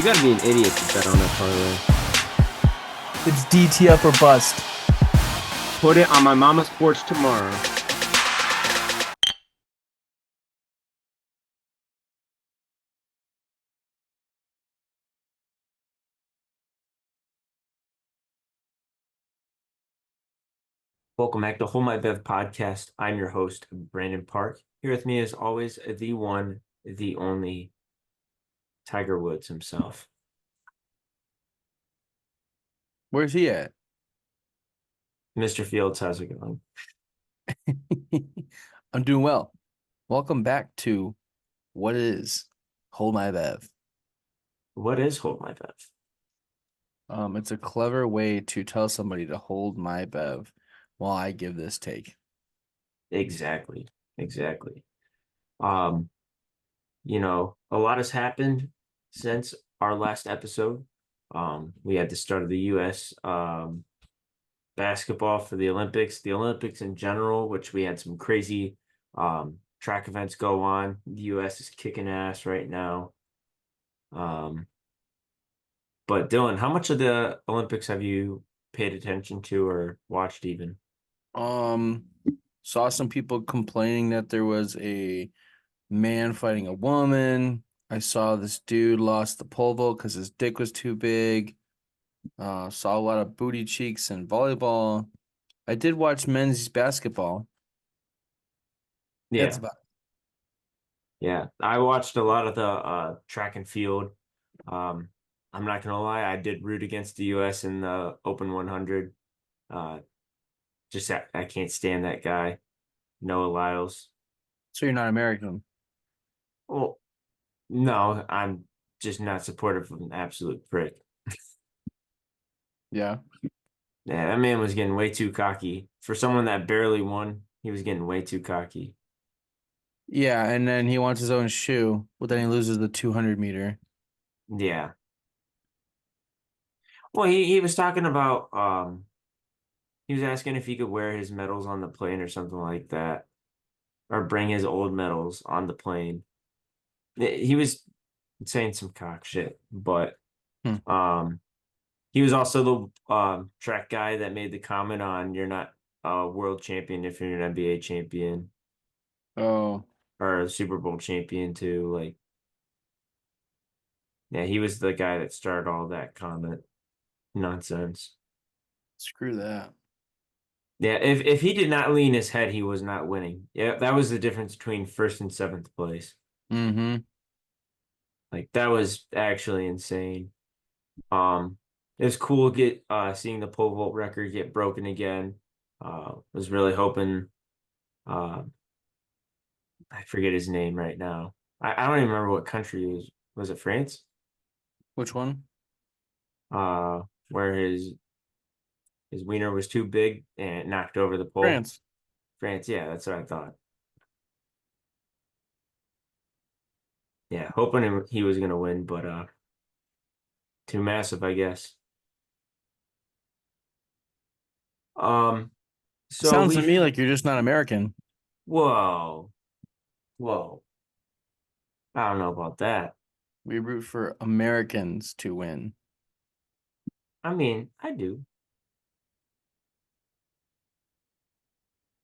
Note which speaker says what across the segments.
Speaker 1: gotta be an idiot to bet on that parlay.
Speaker 2: It's DTF or bust.
Speaker 1: Put it on my mama's porch tomorrow. Welcome back to Hold My Bev podcast. I'm your host, Brandon Park. Here with me, as always, the one, the only Tiger Woods himself.
Speaker 2: Where's he at?
Speaker 1: Mr. Fields, how's it going?
Speaker 2: I'm doing well. Welcome back to what is Hold My Bev.
Speaker 1: What is Hold My Bev?
Speaker 2: It's a clever way to tell somebody to hold my bev while I give this take.
Speaker 1: Exactly. A lot has happened since our last episode. We had the start of the U.S. Basketball for the Olympics in general, which we had some crazy track events go on. The U.S. is kicking ass right now. But Dylan, how much of the Olympics have you paid attention to or watched even?
Speaker 2: Saw some people complaining that there was a man fighting a woman. I saw this dude lost the pole vault because his dick was too big. Saw a lot of booty cheeks in volleyball. I did watch men's basketball. That's
Speaker 1: Yeah,
Speaker 2: about it.
Speaker 1: yeah. I watched a lot of the track and field. I'm not gonna lie, I did root against the US in the Open 100. Uh, I can't stand that guy, Noah Lyles.
Speaker 2: So you're not American.
Speaker 1: Well, no, I'm just not supportive of an absolute prick.
Speaker 2: Yeah.
Speaker 1: Yeah, that man was getting way too cocky. For someone that barely won, he was getting way too cocky.
Speaker 2: Yeah, and then he wants his own shoe, but then he loses the 200 meter.
Speaker 1: Yeah. Well, he was talking about he was asking if he could wear his medals on the plane or something like that, or bring his old medals on the plane. He was saying some cock shit, but
Speaker 2: Hmm.
Speaker 1: um he was also the track guy that made the comment on you're not a world champion if you're an NBA champion
Speaker 2: Oh,
Speaker 1: or a Super Bowl champion too. Like, yeah, he was the guy that started all that comment nonsense.
Speaker 2: screw that.
Speaker 1: Yeah, if he did not lean his head, he was not winning. Yeah, that was the difference between first and seventh place.
Speaker 2: Mm-hmm.
Speaker 1: Like that was actually insane. It was cool get seeing the pole vault record get broken again. Was really hoping uh I forget his name right now. I don't even remember what country he was. Was it France?
Speaker 2: Which one?
Speaker 1: Where his wiener was too big and it knocked over the pole.
Speaker 2: France.
Speaker 1: France, yeah, that's what I thought. Yeah, hoping he was gonna win, but too massive, I guess. Um, so
Speaker 2: Sounds to
Speaker 1: we
Speaker 2: me like you're just not American.
Speaker 1: whoa, whoa. I don't know about that.
Speaker 2: We root for Americans to win.
Speaker 1: I mean, I do.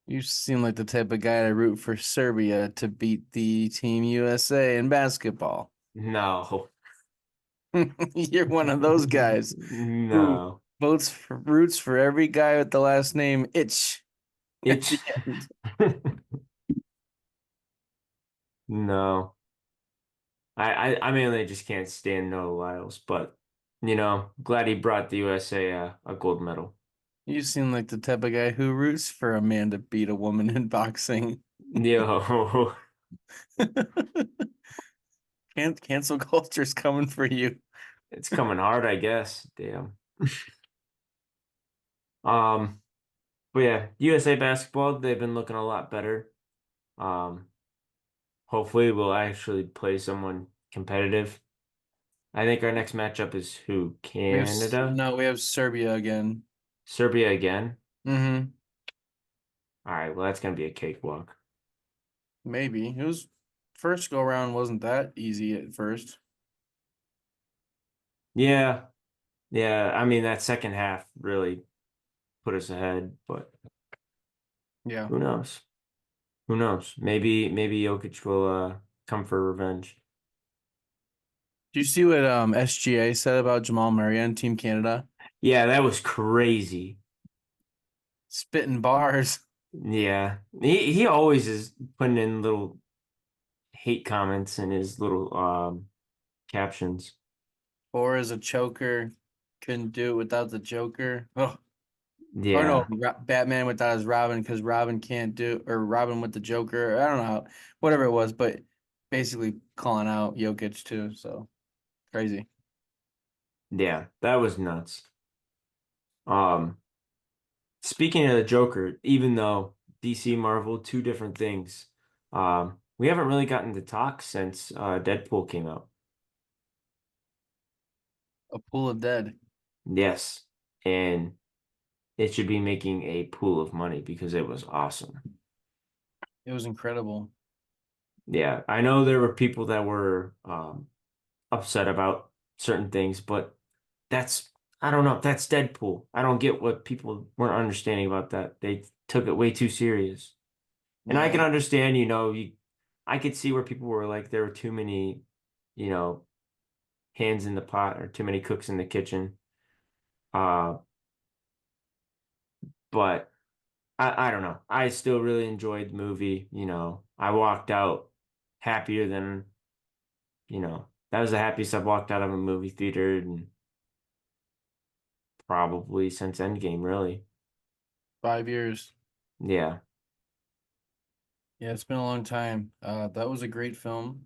Speaker 2: You seem like the type of guy to root for Serbia to beat the Team USA in basketball.
Speaker 1: No.
Speaker 2: You're one of those guys who
Speaker 1: No.
Speaker 2: roots for every guy with the last name Itch at the
Speaker 1: It's
Speaker 2: end.
Speaker 1: no. I mainly just can't stand Noah Lyles, but glad he brought the USA a gold medal.
Speaker 2: You seem like the type of guy who roots for a man to beat a woman in boxing.
Speaker 1: Yo,
Speaker 2: Cancel culture's coming for you.
Speaker 1: it's coming hard, I guess. Damn. Um, but yeah, USA basketball, they've been looking a lot better. Um, Hopefully we'll actually play someone competitive. I think our next matchup is who? Canada?
Speaker 2: We have Serbia again.
Speaker 1: Serbia again?
Speaker 2: Mm-hmm.
Speaker 1: All right, well that's gonna be a cakewalk.
Speaker 2: Maybe. It was first go around wasn't that easy at first.
Speaker 1: Yeah, yeah. I mean, that second half really put us ahead, but
Speaker 2: Yeah.
Speaker 1: who knows? Who knows? Maybe Jokic will come for revenge.
Speaker 2: Do you see what SGA said about Jamal Murray on Team Canada?
Speaker 1: Yeah, that was crazy.
Speaker 2: Spitting bars.
Speaker 1: Yeah, he always is putting in little hate comments in his little captions.
Speaker 2: Or as a choker. Couldn't do it without the Joker. Oh, or no,
Speaker 1: Yeah,
Speaker 2: Batman without his Robin because Robin can't do, or Robin with the Joker. I don't know whatever it was, but basically calling out Jokic too. So crazy.
Speaker 1: yeah, that was nuts. Um, Speaking of the Joker, even though DC Marvel, two different things, we haven't really gotten to talk since Deadpool came out.
Speaker 2: A pool of dead.
Speaker 1: Yes, and it should be making a pool of money because it was awesome.
Speaker 2: It was incredible.
Speaker 1: Yeah, I know there were people that were upset about certain things, but that's, I don't know, that's Deadpool. I don't get what people weren't understanding about that. They took it way too serious. And I can
Speaker 2: Yeah.
Speaker 1: understand, I could see where people were like there were too many, you know, hands in the pot or too many cooks in the kitchen. Uh, but I don't know. I still really enjoyed the movie. I walked out happier than, that was the happiest I've walked out of a movie theater and probably since Endgame, really.
Speaker 2: 5 years.
Speaker 1: Yeah.
Speaker 2: Yeah, it's been a long time. That was a great film.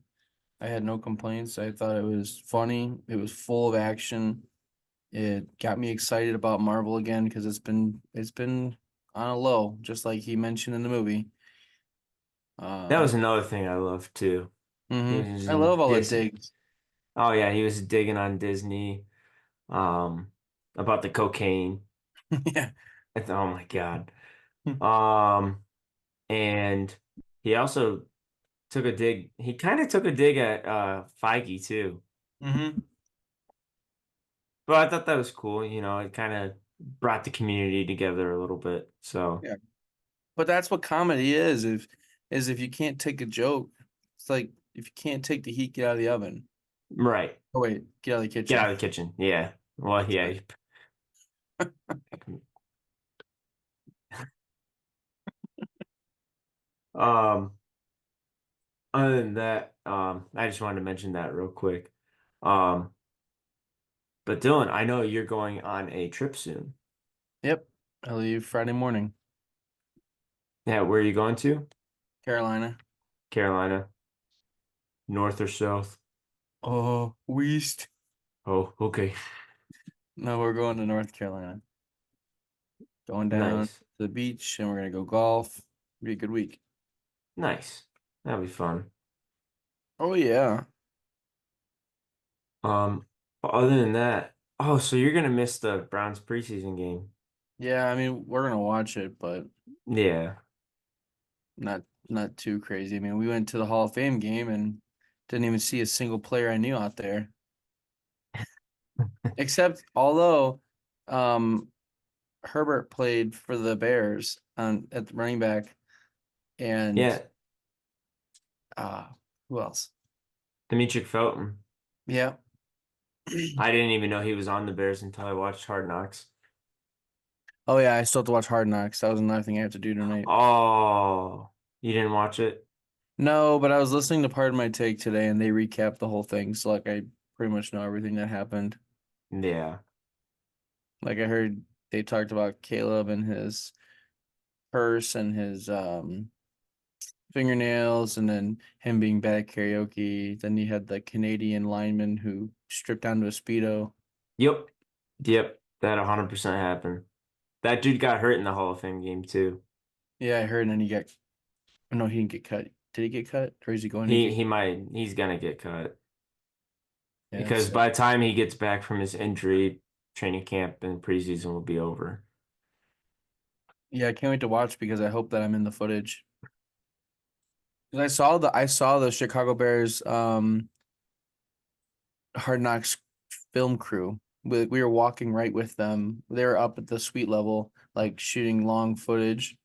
Speaker 2: I had no complaints. I thought it was funny. It was full of action. It got me excited about Marvel again because it's been on a low, just like he mentioned in the movie.
Speaker 1: That
Speaker 2: Uh,
Speaker 1: was another thing I loved too. He was
Speaker 2: I
Speaker 1: just
Speaker 2: love all the
Speaker 1: this.
Speaker 2: digs.
Speaker 1: Oh yeah, he was digging on Disney, um, about the cocaine.
Speaker 2: Yeah.
Speaker 1: Oh my God. Um, and he also took a dig. He kind of took a dig at Feige too.
Speaker 2: hmm
Speaker 1: But I thought that was cool. It kind of brought the community together a little bit. So,
Speaker 2: Yeah. But that's what comedy is. If you can't take a joke, it's like if you can't take the heat, get out of the oven.
Speaker 1: right.
Speaker 2: Oh wait, get out of the
Speaker 1: Get
Speaker 2: kitchen.
Speaker 1: out of the kitchen. Yeah. Well, yeah.
Speaker 2: Sorry.
Speaker 1: Um, Other than that, I just wanted to mention that real quick. Um, but Dylan, I know you're going on a trip soon.
Speaker 2: Yep. I leave Friday morning.
Speaker 1: Yeah, where are you going to?
Speaker 2: Carolina.
Speaker 1: Carolina, north or south?
Speaker 2: Oh, West.
Speaker 1: Oh, okay.
Speaker 2: No, we're going to North Carolina. Going down to
Speaker 1: Nice.
Speaker 2: the beach and we're gonna go golf. Be a good week.
Speaker 1: Nice. That'll be fun.
Speaker 2: Oh yeah.
Speaker 1: But other than that, oh, so you're gonna miss the Browns preseason game.
Speaker 2: Yeah, I mean we're gonna watch it, but
Speaker 1: Yeah.
Speaker 2: not too crazy. I mean, we went to the Hall of Fame game and didn't even see a single player I knew out there. Except although um Herbert played for the Bears on at the running back and
Speaker 1: Yeah.
Speaker 2: uh who else?
Speaker 1: Demetric Felton.
Speaker 2: Yeah.
Speaker 1: I didn't even know he was on the Bears until I watched Hard Knocks.
Speaker 2: Oh yeah, I still have to watch Hard Knocks. That was another thing I have to do tonight.
Speaker 1: Oh, you didn't watch it?
Speaker 2: No, but I was listening to Part of My Take today and they recapped the whole thing. So like I pretty much know everything that happened.
Speaker 1: Yeah.
Speaker 2: Like I heard they talked about Caleb and his purse and his fingernails and then him being bad at karaoke. Then you had the Canadian lineman who stripped down to a Speedo.
Speaker 1: Yep. Yep. That 100% happened. That dude got hurt in the Hall of Fame game too.
Speaker 2: Yeah, I heard and then he got oh, no, he didn't get cut. Did he get cut? Or is he going to
Speaker 1: He
Speaker 2: get
Speaker 1: he might he's gonna get cut
Speaker 2: yeah,
Speaker 1: because
Speaker 2: it's
Speaker 1: by the time he gets back from his injury, training camp and preseason will be over.
Speaker 2: yeah, I can't wait to watch because I hope that I'm in the footage. 'Cause I saw the Chicago Bears Hard Knocks film crew. We were walking right with them. They were up at the suite level, like shooting long footage.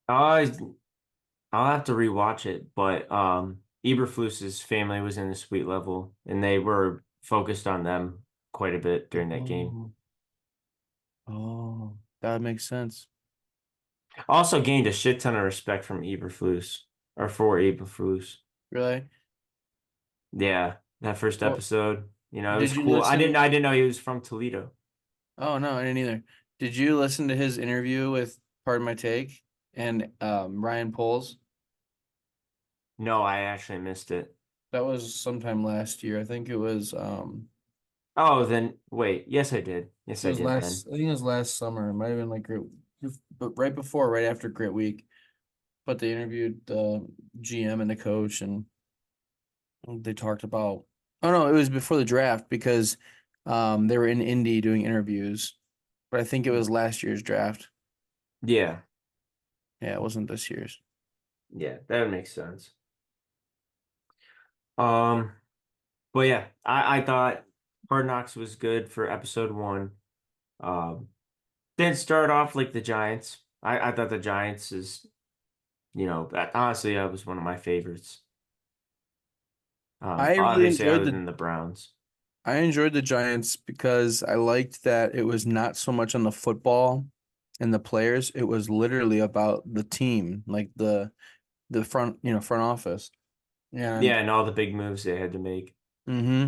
Speaker 1: I I'll have to rewatch it, but Eberflus's family was in the suite level, and they were focused on them quite a bit during that game.
Speaker 2: Oh, oh, that makes sense.
Speaker 1: Also gained a shit ton of respect from Eberflus or for Eberflus.
Speaker 2: Really?
Speaker 1: Yeah, that first
Speaker 2: Well,
Speaker 1: episode, it was
Speaker 2: did you
Speaker 1: cool. I didn't
Speaker 2: listen?
Speaker 1: I didn't know he was from Toledo.
Speaker 2: Oh no, I didn't either. Did you listen to his interview with Pardon My Take and Ryan Poles?
Speaker 1: No, I actually missed it.
Speaker 2: That was sometime last year. I think it was
Speaker 1: Oh, then wait. Yes, I did. Yes,
Speaker 2: it
Speaker 1: I
Speaker 2: was
Speaker 1: did
Speaker 2: last
Speaker 1: then.
Speaker 2: I think it was last summer. It might have been like Grit, but right before, right after Grit Week. But they interviewed the GM and the coach, and they talked about. Oh no, it was before the draft because they were in Indy doing interviews. But I think it was last year's draft.
Speaker 1: Yeah,
Speaker 2: Yeah, it wasn't this year's.
Speaker 1: yeah, that would make sense. Um, but yeah, I thought Hard Knocks was good for episode one. Um, didn't start off like the Giants. I thought the Giants is, honestly, that was one of my favorites.
Speaker 2: I really
Speaker 1: Obviously,
Speaker 2: enjoyed
Speaker 1: other
Speaker 2: the
Speaker 1: than the Browns.
Speaker 2: I enjoyed the Giants because I liked that it was not so much on the football and the players. It was literally about the team, like the front, front office. And
Speaker 1: Yeah, and all the big moves they had to make.
Speaker 2: hmm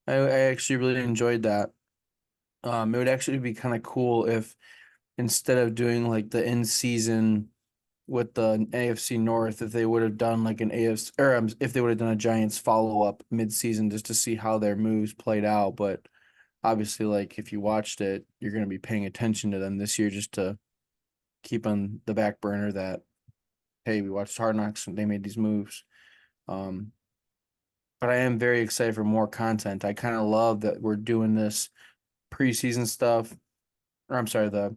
Speaker 2: I actually really enjoyed that. It would actually be kind of cool if instead of doing like the in season with the AFC North, if they would have done like an AFC or if they would have done a Giants follow up mid season just to see how their moves played out. But obviously, like if you watched it, you're going to be paying attention to them this year just to keep on the back burner that hey, we watched Hard Knocks and they made these moves. Um, but I am very excited for more content. I kind of love that we're doing this preseason stuff, or I'm sorry, the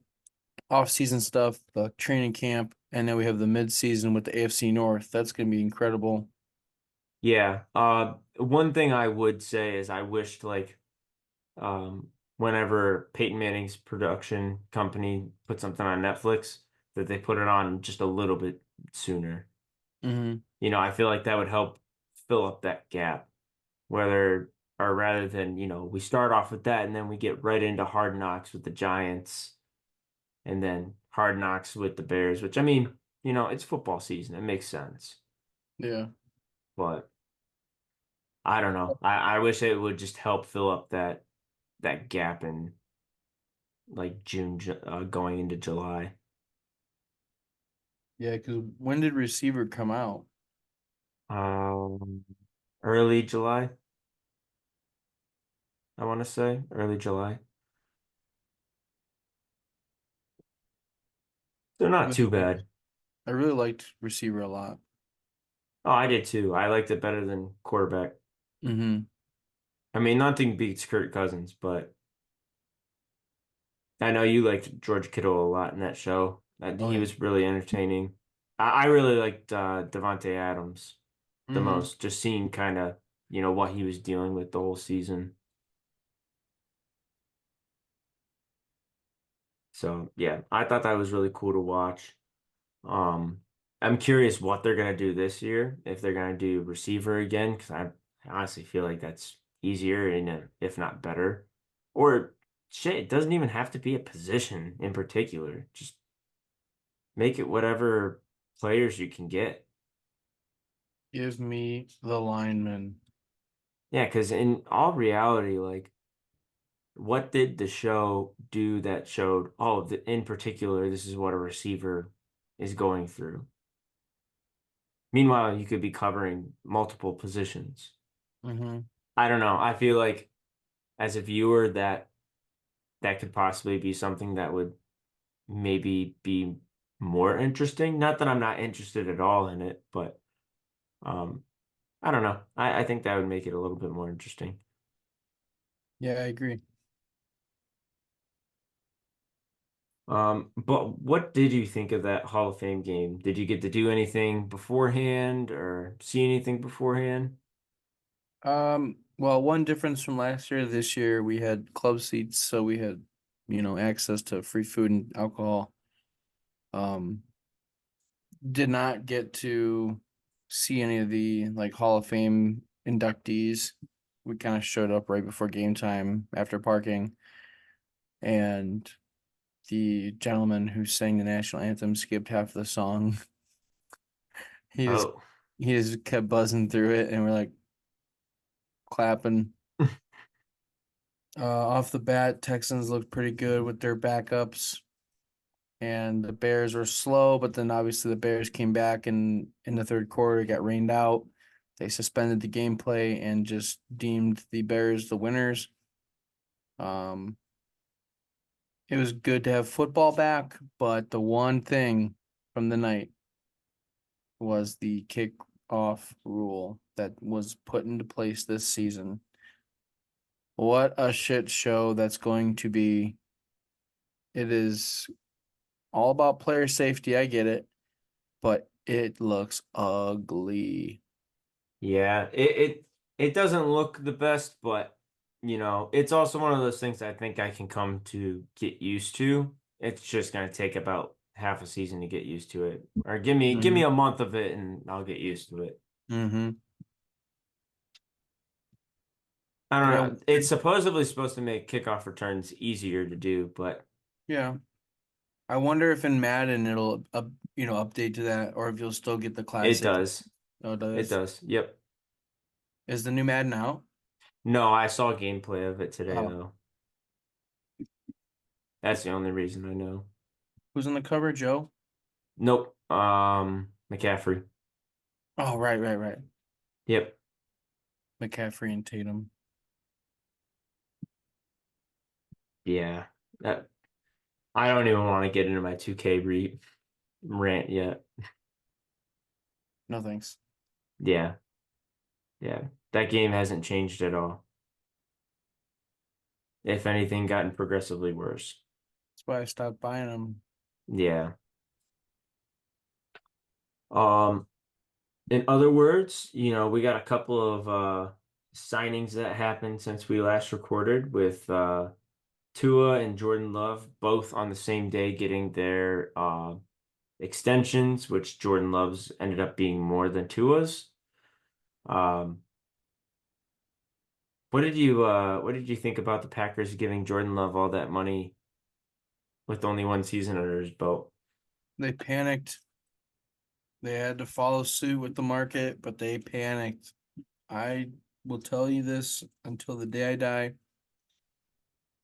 Speaker 2: off-season stuff, the training camp, and then we have the mid-season with the AFC North. That's going to be incredible.
Speaker 1: Yeah. One thing I would say is I wished whenever Peyton Manning's production company put something on Netflix, that they put it on just a little bit sooner.
Speaker 2: Hmm
Speaker 1: I feel like that would help fill up that gap, whether or rather than, we start off with that and then we get right into Hard Knocks with the Giants and then Hard Knocks with the Bears, which I mean, it's football season. It makes sense.
Speaker 2: Yeah.
Speaker 1: But I don't know. I wish it would just help fill up that gap in like June, going into July.
Speaker 2: Yeah, because when did receiver come out?
Speaker 1: Um, Early July, I want to say early July. They're
Speaker 2: I
Speaker 1: not
Speaker 2: really
Speaker 1: too
Speaker 2: liked
Speaker 1: bad.
Speaker 2: I really liked receiver a lot.
Speaker 1: Oh, I did too. I liked it better than quarterback.
Speaker 2: Hmm
Speaker 1: I mean, nothing beats Kirk Cousins, but I know you liked George Kittle a lot in that show.
Speaker 2: Oh
Speaker 1: He
Speaker 2: yeah.
Speaker 1: was really entertaining. I really liked Devontae Adams the
Speaker 2: hmm
Speaker 1: most, just seeing kind of, what he was dealing with the whole season. So yeah, I thought that was really cool to watch. Um, I'm curious what they're gonna do this year, if they're gonna do receiver again, because I honestly feel like that's easier and if not better. Or shit, it doesn't even have to be a position in particular. Just make it whatever players you can get.
Speaker 2: Give me the lineman.
Speaker 1: Yeah, because in all reality, like, what did the show do that showed, oh, in particular, this is what a receiver is going through? Meanwhile, you could be covering multiple positions.
Speaker 2: Hmm
Speaker 1: I don't know. I feel like as a viewer that could possibly be something that would maybe be more interesting. Not that I'm not interested at all in it, but um I don't know. I think that would make it a little bit more interesting.
Speaker 2: Yeah, I agree.
Speaker 1: But what did you think of that Hall of Fame game? Did you get to do anything beforehand or see anything beforehand?
Speaker 2: Well, one difference from last year, this year we had club seats, so we had, access to free food and alcohol. Um, did not get to see any of the like Hall of Fame inductees. We kind of showed up right before game time after parking, and the gentleman who sang the national anthem skipped half the song. He just
Speaker 1: Oh,
Speaker 2: he just kept buzzing through it, and we're like clapping. Off the bat, Texans looked pretty good with their backups, and the Bears were slow, but then obviously the Bears came back and in the third quarter got rained out. They suspended the gameplay and just deemed the Bears the winners. Um, it was good to have football back, but the one thing from the night was the kickoff rule that was put into place this season. What a shit show that's going to be. It is all about player safety. I get it, but it looks ugly.
Speaker 1: yeah. It doesn't look the best, but it's also one of those things I think I can come to get used to. It's just gonna take about half a season to get used to it. Or give me
Speaker 2: Mm-hmm.
Speaker 1: a month of it and I'll get used to it.
Speaker 2: Mm-hmm.
Speaker 1: I
Speaker 2: Yeah,
Speaker 1: don't know. It's supposedly supposed to make kickoff returns easier to do, but
Speaker 2: yeah. I wonder if in Madden it'll update to that, or if you'll still get the
Speaker 1: it
Speaker 2: classic.
Speaker 1: does.
Speaker 2: Oh, it
Speaker 1: It
Speaker 2: does.
Speaker 1: does. Yep.
Speaker 2: Is the new Madden out?
Speaker 1: No, I saw gameplay of it today
Speaker 2: Oh,
Speaker 1: though. That's the only reason I know.
Speaker 2: who's on the cover? Joe?
Speaker 1: Nope. McCaffrey.
Speaker 2: Oh, right, right, right.
Speaker 1: Yep.
Speaker 2: McCaffrey and Tatum.
Speaker 1: Yeah. That I don't even want to get into my 2K rant yet.
Speaker 2: No thanks.
Speaker 1: Yeah. Yeah. That game hasn't changed at all. If anything, gotten progressively worse.
Speaker 2: That's why I stopped buying them.
Speaker 1: Yeah. Um, in other words, we got a couple of signings that happened since we last recorded with Tua and Jordan Love both on the same day getting their extensions, which Jordan Love's ended up being more than Tua's. Um, what did you think about the Packers giving Jordan Love all that money with only one season under his belt?
Speaker 2: They panicked. They had to follow suit with the market, but they panicked. I will tell you this until the day I die.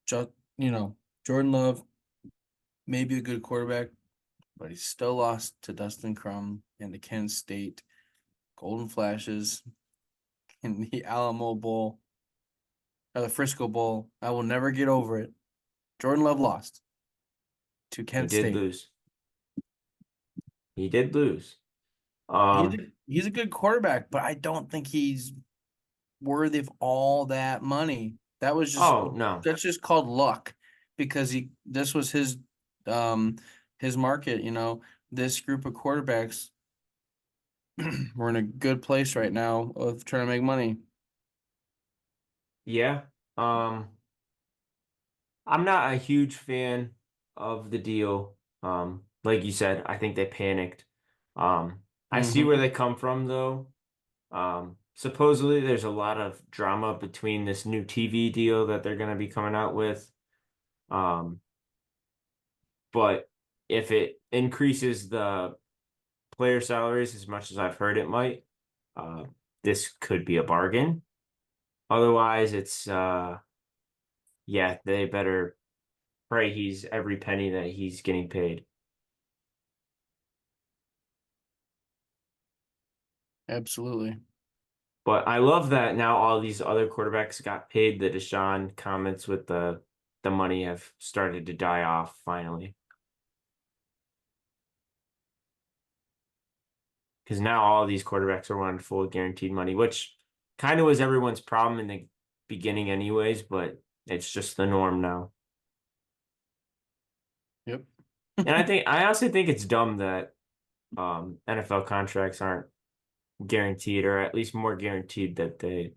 Speaker 2: Just, Jordan Love may be a good quarterback, but he still lost to Dustin Crum and the Kent State Golden Flashes in the Alamo Bowl or the Frisco Bowl. I will never get over it. Jordan Love lost to
Speaker 1: He
Speaker 2: Kent
Speaker 1: did
Speaker 2: State.
Speaker 1: lose. He did lose.
Speaker 2: He's
Speaker 1: Um,
Speaker 2: a, he's a good quarterback, but I don't think he's worthy of all that money.
Speaker 1: oh no.
Speaker 2: That's just called luck because he this was um his market, This group of quarterbacks we're in a good place right now of trying to make money.
Speaker 1: Yeah. Um, I'm not a huge fan of the deal. Like you said, I think they panicked. I see where
Speaker 2: Mm-hmm.
Speaker 1: they come from though. Supposedly there's a lot of drama between this new TV deal that they're going to be coming out with. Um, but if it increases the player salaries as much as I've heard it might, uh, this could be a bargain. Otherwise, yeah, they better pray he's every penny that he's getting paid.
Speaker 2: Absolutely.
Speaker 1: But I love that now all these other quarterbacks got paid. The Deshaun comments with the money have started to die off finally. Because now all these quarterbacks are on full guaranteed money, which kind of was everyone's problem in the beginning anyways, but it's just the norm now.
Speaker 2: Yep.
Speaker 1: And I honestly think it's dumb that NFL contracts aren't guaranteed or at least more guaranteed that they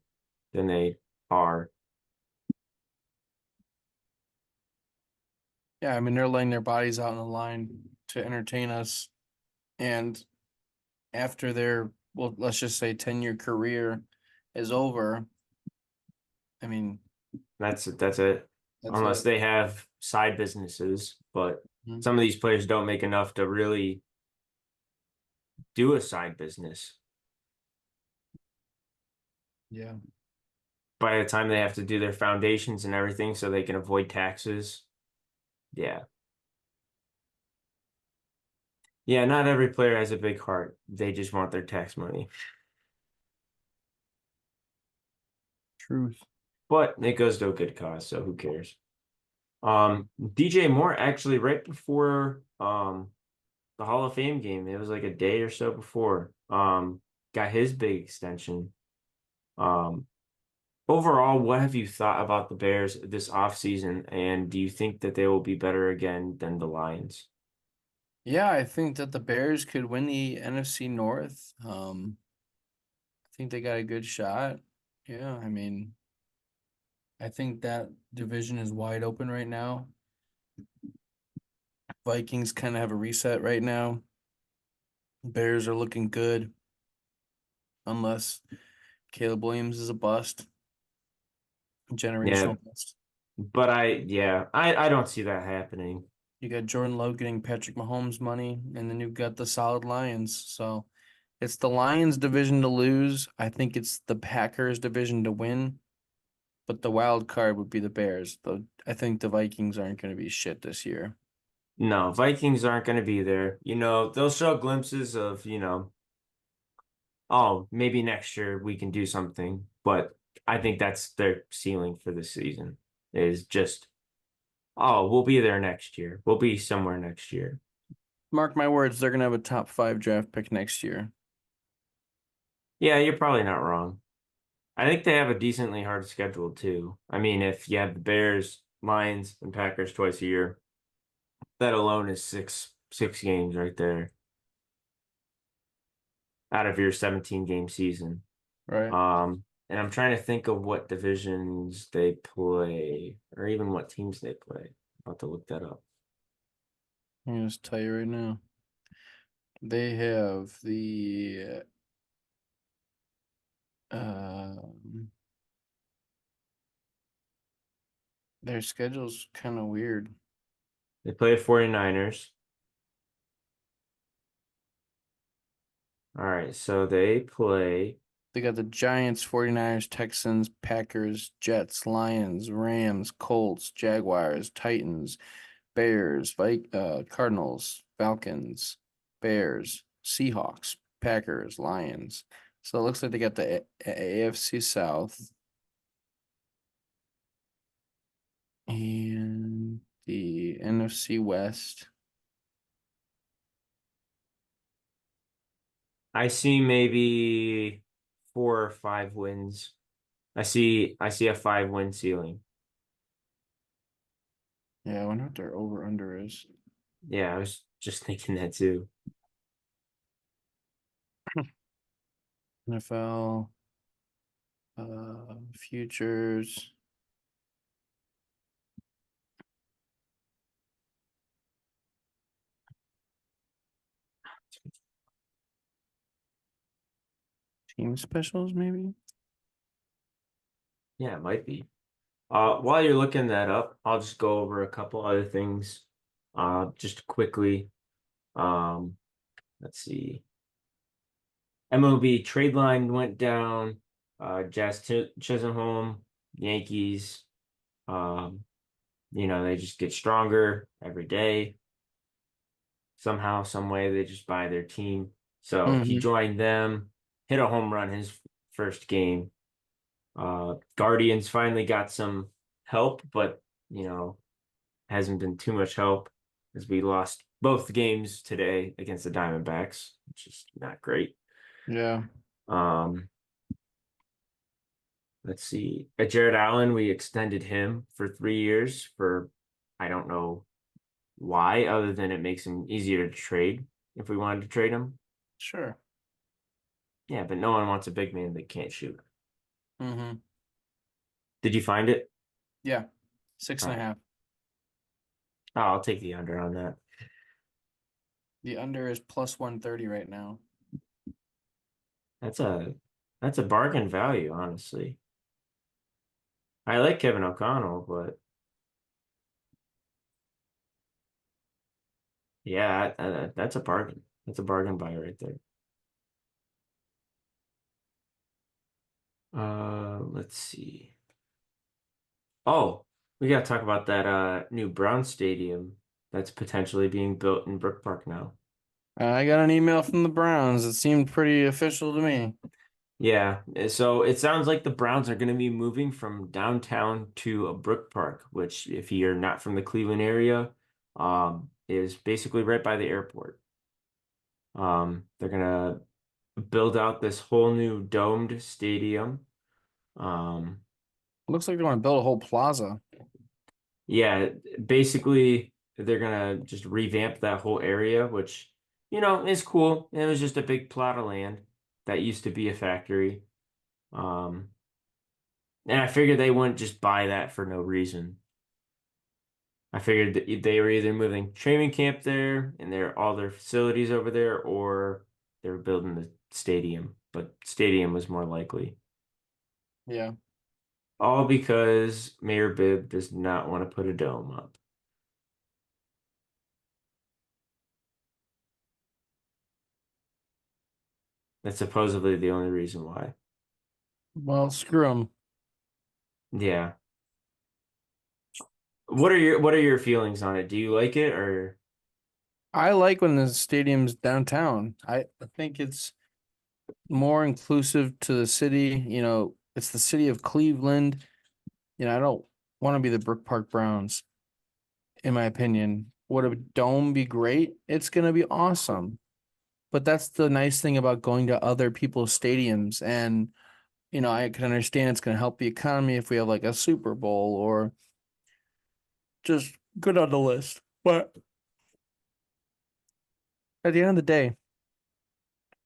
Speaker 1: than they are.
Speaker 2: Yeah, I mean they're laying their bodies out on the line to entertain us. And after their, well, let's just say 10-year career is over, I mean,
Speaker 1: That's it.
Speaker 2: that's
Speaker 1: Unless
Speaker 2: it.
Speaker 1: they have side businesses, but
Speaker 2: Mhm.
Speaker 1: some of these players don't make enough to really do a side business.
Speaker 2: Yeah.
Speaker 1: By the time they have to do their foundations and everything so they can avoid taxes. Yeah. Yeah, not every player has a big heart. They just want their tax money.
Speaker 2: Truth.
Speaker 1: But it goes to a good cause, so who cares? DJ Moore actually right before the Hall of Fame game, it was like a day or so before, got his big extension. Um, Overall, what have you thought about the Bears this offseason, and do you think that they will be better again than the Lions?
Speaker 2: Yeah, I think that the Bears could win the NFC North. I think they got a good shot. Yeah, I mean, I think that division is wide open right now. Vikings kind of have a reset right now. Bears are looking good, unless Caleb Williams is a bust,
Speaker 1: Yeah,
Speaker 2: generational bust.
Speaker 1: but I don't see that happening.
Speaker 2: You got Jordan Love getting Patrick Mahomes money, and then you've got the solid Lions. So it's the Lions division to lose. I think it's the Packers division to win, but the wild card would be the Bears. Though I think the Vikings aren't going to be shit this year.
Speaker 1: No, Vikings aren't going to be there. They'll show glimpses of, oh, maybe next year we can do something, but I think that's their ceiling for this season is just, oh, we'll be there next year. We'll be somewhere next year.
Speaker 2: Mark my words, they're going to have a top five draft pick next year.
Speaker 1: Yeah, you're probably not wrong. I think they have a decently hard schedule too. I mean, if you have the Bears, Lions, and Packers twice a year, that alone is six games right there out of your 17 game season.
Speaker 2: Right.
Speaker 1: And I'm trying to think of what divisions they play or even what teams they play. I'll have to look that up.
Speaker 2: I'm going to tell you right now. They have the their schedule's kind of weird.
Speaker 1: They play the 49ers. All right, so they play.
Speaker 2: They got the Giants, 49ers, Texans, Packers, Jets, Lions, Rams, Colts, Jaguars, Titans, Bears, Cardinals, Falcons, Bears, Seahawks, Packers, Lions. So it looks like they got the AFC South and the NFC West.
Speaker 1: I see maybe 4 or 5 wins. I see a 5 win ceiling.
Speaker 2: Yeah, I wonder what their over under is.
Speaker 1: Yeah, I was just thinking that too.
Speaker 2: NFL futures. Team specials, maybe?
Speaker 1: Yeah, it might be. While you're looking that up, I'll just go over a couple other things. Just quickly. Um, let's see. MLB trade line went down. Jazz Chisholm, Yankees. Um, they just get stronger every day. Somehow, some way, they just buy their team. So he
Speaker 2: Mm-hmm.
Speaker 1: joined them, hit a home run his first game. Guardians finally got some help, but hasn't been too much help as we lost both games today against the Diamondbacks, which is not great.
Speaker 2: Yeah,
Speaker 1: Um, let's see. Jared Allen, we extended him for 3 years for I don't know why, other than it makes him easier to trade if we wanted to trade him.
Speaker 2: sure.
Speaker 1: Yeah, but no one wants a big man that can't shoot.
Speaker 2: Mm-hmm.
Speaker 1: Did you find it?
Speaker 2: Yeah, six
Speaker 1: All
Speaker 2: and a
Speaker 1: right.
Speaker 2: half.
Speaker 1: Oh, I'll take the under on that.
Speaker 2: The under is plus 130 right now.
Speaker 1: That's a that's a bargain value, honestly. I like Kevin O'Connell, but yeah, that's a bargain. That's a bargain buy right there. Let's see. Oh, we gotta talk about that new Brown Stadium that's potentially being built in Brook Park now.
Speaker 2: I got an email from the Browns. It seemed pretty official to me.
Speaker 1: Yeah, so it sounds like the Browns are going to be moving from downtown to a Brook Park, which, if you're not from the Cleveland area, is basically right by the airport. They're gonna build out this whole new domed stadium. Um,
Speaker 2: Looks like they want to build a whole plaza.
Speaker 1: yeah, basically they're gonna just revamp that whole area, which, is cool. It was just a big plot of land that used to be a factory. Um, and I figured they wouldn't just buy that for no reason. I figured that they were either moving training camp there and all their facilities over there, or they were building the stadium. But stadium was more likely.
Speaker 2: Yeah.
Speaker 1: All because Mayor Bibb does not want to put a dome up. That's supposedly the only reason why.
Speaker 2: Well, screw them.
Speaker 1: Yeah. What are your feelings on it? Do you like it or
Speaker 2: I like when the stadium's downtown. I think it's more inclusive to the city. It's the city of Cleveland. I don't want to be the Brook Park Browns, in my opinion. Would a dome be great? It's going to be awesome. But that's the nice thing about going to other people's stadiums. And, I can understand it's going to help the economy if we have like a Super Bowl or just good on the list. But at the end of the day,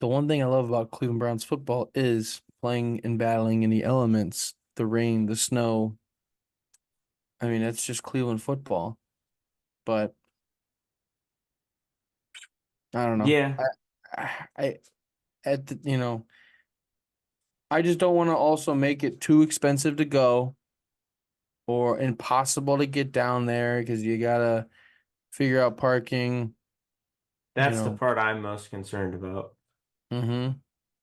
Speaker 2: the one thing I love about Cleveland Browns football is playing and battling in the elements, the rain, the snow. I mean, that's just Cleveland football. But I don't know.
Speaker 1: yeah,
Speaker 2: I at the, I just don't want to also make it too expensive to go or impossible to get down there because you gotta figure out parking, you
Speaker 1: that's the
Speaker 2: know.
Speaker 1: part I'm most concerned about.
Speaker 2: Mm-hmm.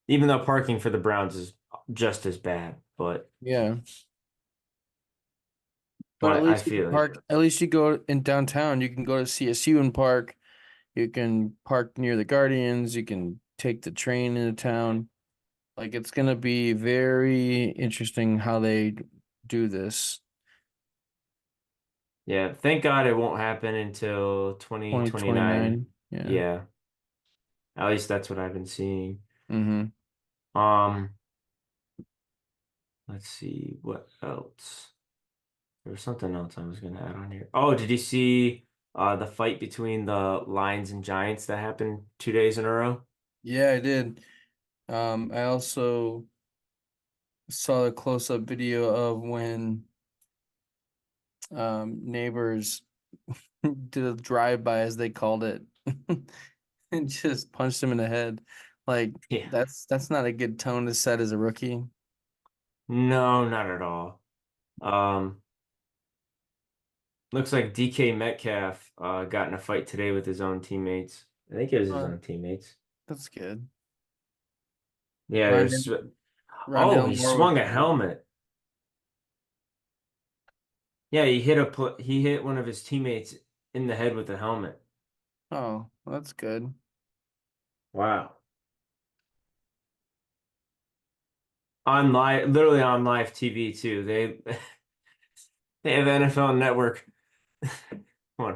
Speaker 1: Even though parking for the Browns is just as bad, but
Speaker 2: Yeah. But at
Speaker 1: but I
Speaker 2: least you can
Speaker 1: feel it.
Speaker 2: park, at least you go in downtown, you can go to CSU and park. You can park near the Guardians. You can take the train into town. Like it's gonna be very interesting how they do this.
Speaker 1: Yeah, thank God it won't happen until 2029.
Speaker 2: 2029. Yeah.
Speaker 1: Yeah, at least that's what I've been seeing.
Speaker 2: Mm-hmm.
Speaker 1: Um, let's see what else. There was something else I was gonna add on here. Oh, did you see the fight between the Lions and Giants that happened 2 days in a row?
Speaker 2: Yeah, I did. I also saw a close-up video of when neighbors did a drive-by as they called it and just punched him in the head. Like
Speaker 1: Yeah.
Speaker 2: that's not a good tone to set as a rookie.
Speaker 1: No, not at all. Um, Looks like DK Metcalf got in a fight today with his own teammates. I think it was his
Speaker 2: Uh,
Speaker 1: own teammates.
Speaker 2: that's good.
Speaker 1: Yeah, there's
Speaker 2: Rondell
Speaker 1: oh,
Speaker 2: Rondell
Speaker 1: he
Speaker 2: Moore was
Speaker 1: swung a
Speaker 2: good.
Speaker 1: helmet. Yeah, he hit one of his teammates in the head with a helmet.
Speaker 2: Oh, that's good.
Speaker 1: Wow. On live, literally on live TV too. They have NFL Network. Hold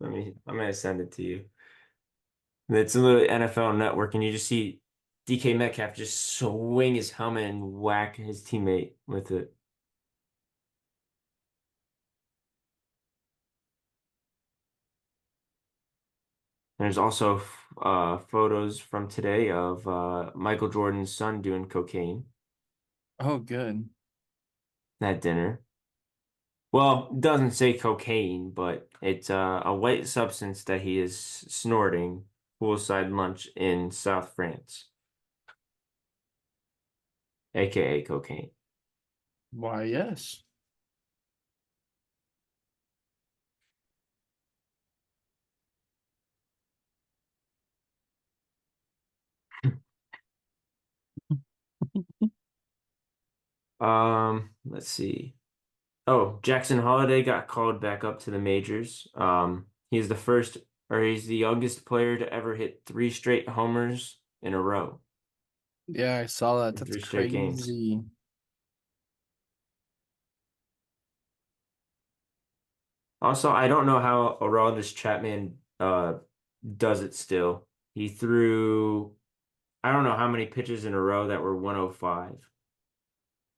Speaker 1: on, I'm gonna send it to you. It's literally NFL Network, and you just see DK Metcalf just swing his helmet and whack his teammate with it. There's also photos from today of Michael Jordan's son doing cocaine.
Speaker 2: Oh, good.
Speaker 1: at dinner. Well, it doesn't say cocaine, but it's a white substance that he is snorting poolside lunch in South France, aka cocaine.
Speaker 2: Why, yes.
Speaker 1: Let's see. Oh, Jackson Holiday got called back up to the majors. He's the first, or he's the youngest player to ever hit three straight homers in a row
Speaker 2: Yeah, I saw that.
Speaker 1: in
Speaker 2: That's
Speaker 1: three straight games.
Speaker 2: crazy.
Speaker 1: Also, I don't know how Aroldis Chapman does it still. He threw I don't know how many pitches in a row that were 105.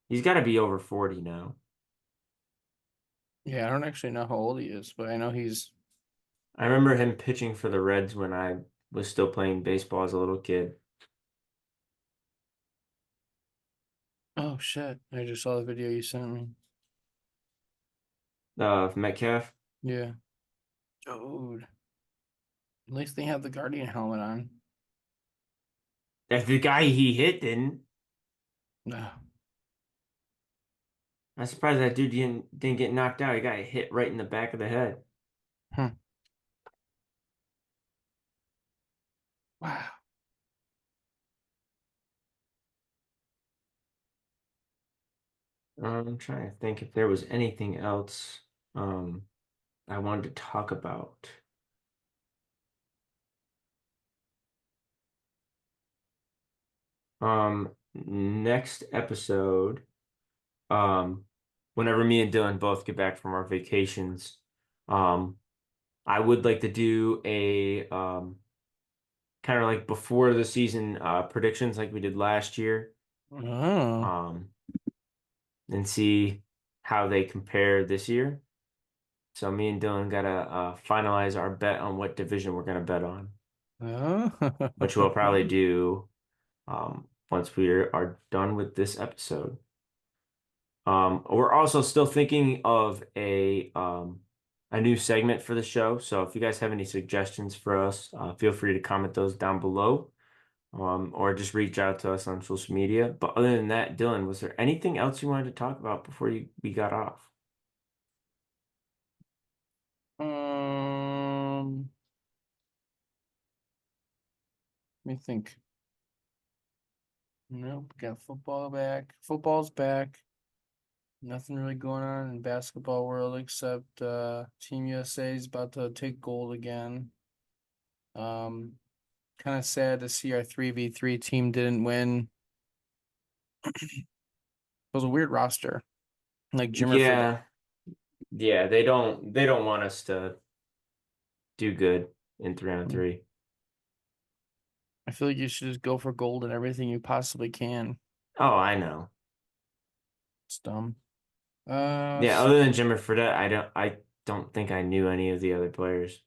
Speaker 1: He's got to be over 40 now.
Speaker 2: Yeah, I don't actually know how old he is, but I know he's.
Speaker 1: I remember him pitching for the Reds when I was still playing baseball as a little kid.
Speaker 2: Oh shit! I just saw the video you sent me.
Speaker 1: Metcalf.
Speaker 2: Yeah, dude. At least they have the Guardian helmet on.
Speaker 1: If the guy he hit didn't,
Speaker 2: No.
Speaker 1: I'm surprised that dude didn't get knocked out. He got hit right in the back of the head.
Speaker 2: Huh. Wow.
Speaker 1: I'm trying to think if there was anything else um, I wanted to talk about. Next episode, um, whenever me and Dylan both get back from our vacations, um, I would like to do a kind of like before the season predictions like we did last year,
Speaker 2: Oh.
Speaker 1: um, and see how they compare this year. So me and Dylan gotta finalize our bet on what division we're gonna bet on, which we'll
Speaker 2: Oh.
Speaker 1: probably do once we are done with this episode. We're also still thinking of a new segment for the show. So if you guys have any suggestions for us, feel free to comment those down below, or just reach out to us on social media. But other than that, Dylan, was there anything else you wanted to talk about before we got off?
Speaker 2: Um, Let me think. Nope, got football back. Football's back. Nothing really going on in basketball world except Team USA is about to take gold again. Um, Kind of sad to see our 3v3 team didn't win. It was a weird roster. Like Jimmer Fredette.
Speaker 1: Yeah, yeah, they don't want us to do good in 3-on-3.
Speaker 2: I feel like you should just go for gold in everything you possibly can.
Speaker 1: Oh, I know.
Speaker 2: It's dumb.
Speaker 1: Yeah, other than Jimmer Fredette, I don't think I knew any of the other players.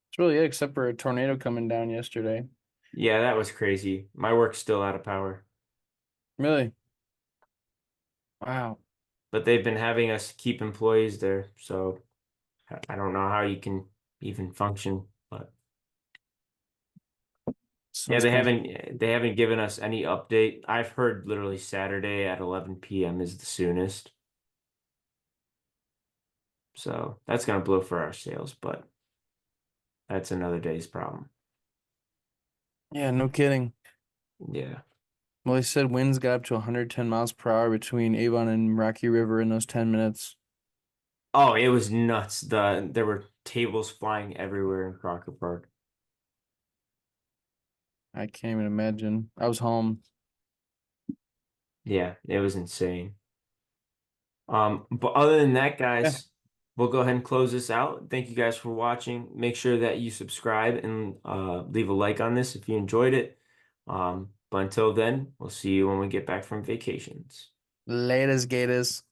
Speaker 2: It's really it, except for a tornado coming down yesterday.
Speaker 1: Yeah, that was crazy. My work's still out of power,
Speaker 2: Really? Wow.
Speaker 1: but they've been having us keep employees there, so I don't know how you can even function. But yeah,
Speaker 2: Sounds
Speaker 1: they
Speaker 2: kind of.
Speaker 1: haven't given us any update. I've heard literally Saturday at 11 p.m. is the soonest. So that's gonna blow for our sales, but that's another day's problem.
Speaker 2: Yeah, no kidding.
Speaker 1: Yeah.
Speaker 2: Well, they said winds got up to 110 miles per hour between Avon and Rocky River in those 10 minutes.
Speaker 1: Oh, it was nuts. There were tables flying everywhere in Crocker Park.
Speaker 2: I can't even imagine. I was home.
Speaker 1: Yeah, it was insane. But other than that,
Speaker 2: Yeah.
Speaker 1: guys, we'll go ahead and close this out. Thank you guys for watching. Make sure that you subscribe and leave a like on this if you enjoyed it. But until then, we'll see you when we get back from vacations.
Speaker 2: Latest Gators.